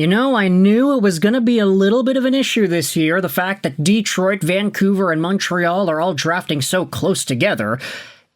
You know, I knew it was going to be a little bit of an issue this year, the fact that Detroit, Vancouver, and Montreal are all drafting so close together.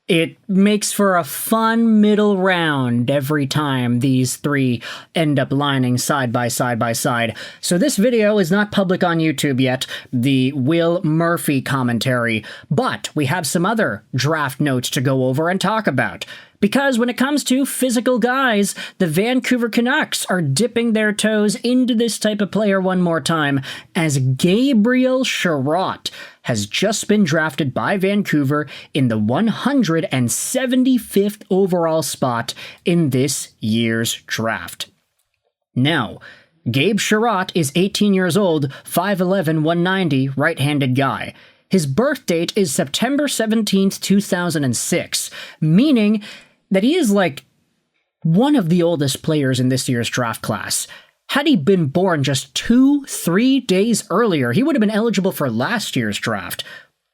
It makes for a fun middle round every time these three end up lining side by side by side. So this video is not public on YouTube yet, the Will Murphy commentary, but we have some other draft notes to go over and talk about. Because when it comes to physical guys, the Vancouver Canucks are dipping their toes into this type of player one more time, as Gabe Chiarot has just been drafted by Vancouver in the 175th overall spot in this year's draft. Now, Gabe Chiarot is 18 years old, 5'11", 190, right-handed guy. His birth date is September 17th, 2006, meaning that he is like one of the oldest players in this year's draft class. Had he been born just 2-3 days earlier, he would have been eligible for last year's draft.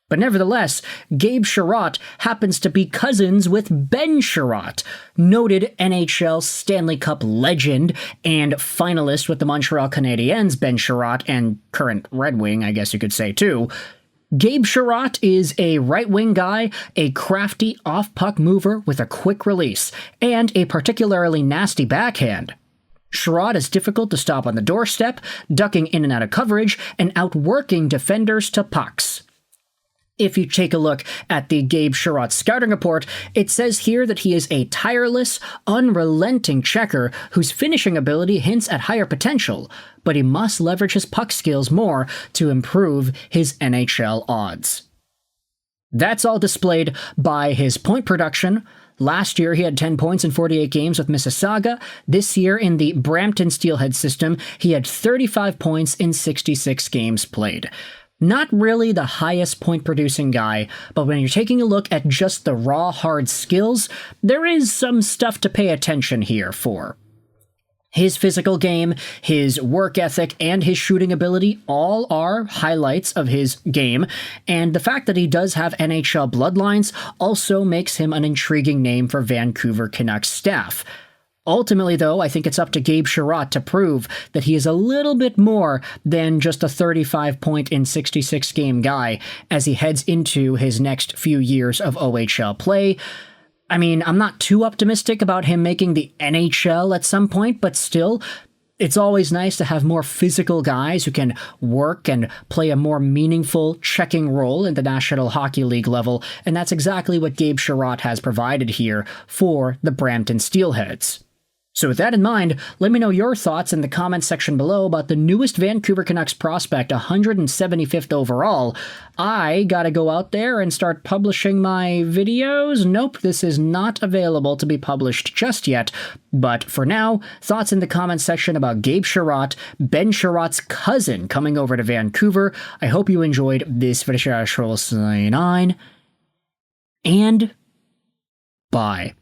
But nevertheless, Gabe Sherat happens to be cousins with Ben Chiarot, noted NHL Stanley Cup legend and finalist with the Montreal Canadiens, Ben Chiarot, and current Red Wing, I guess you could say too. Gabe Chiarot is a right-wing guy, a crafty off-puck mover with a quick release, and a particularly nasty backhand. Chiarot is difficult to stop on the doorstep, ducking in and out of coverage, and outworking defenders to pucks. If you take a look at the Gabe Chiarot scouting report, it says here that he is a tireless, unrelenting checker whose finishing ability hints at higher potential, but he must leverage his puck skills more to improve his NHL odds. That's all displayed by his point production. Last year, he had 10 points in 48 games with Mississauga. This year, in the Brampton Steelhead system, he had 35 points in 66 games played. Not really the highest point-producing guy, but when you're taking a look at just the raw, hard skills, there is some stuff to pay attention here for. His physical game, his work ethic, and his shooting ability all are highlights of his game, and the fact that he does have NHL bloodlines also makes him an intriguing name for Vancouver Canucks staff. Ultimately, though, I think it's up to Gabe Chiarot to prove that he is a little bit more than just a 35-point in 66-game guy as he heads into his next few years of OHL play. I mean, I'm not too optimistic about him making the NHL at some point, but still, it's always nice to have more physical guys who can work and play a more meaningful checking role in the National Hockey League level, and that's exactly what Gabe Chiarot has provided here for the Brampton Steelheads. So with that in mind, let me know your thoughts in the comments section below about the newest Vancouver Canucks prospect, 175th overall. I gotta go out there and start publishing my videos. Nope, this is not available to be published just yet. But for now, thoughts in the comments section about Gabe Chiarot, Ben Chiarot's cousin, coming over to Vancouver. I hope you enjoyed this video. And bye.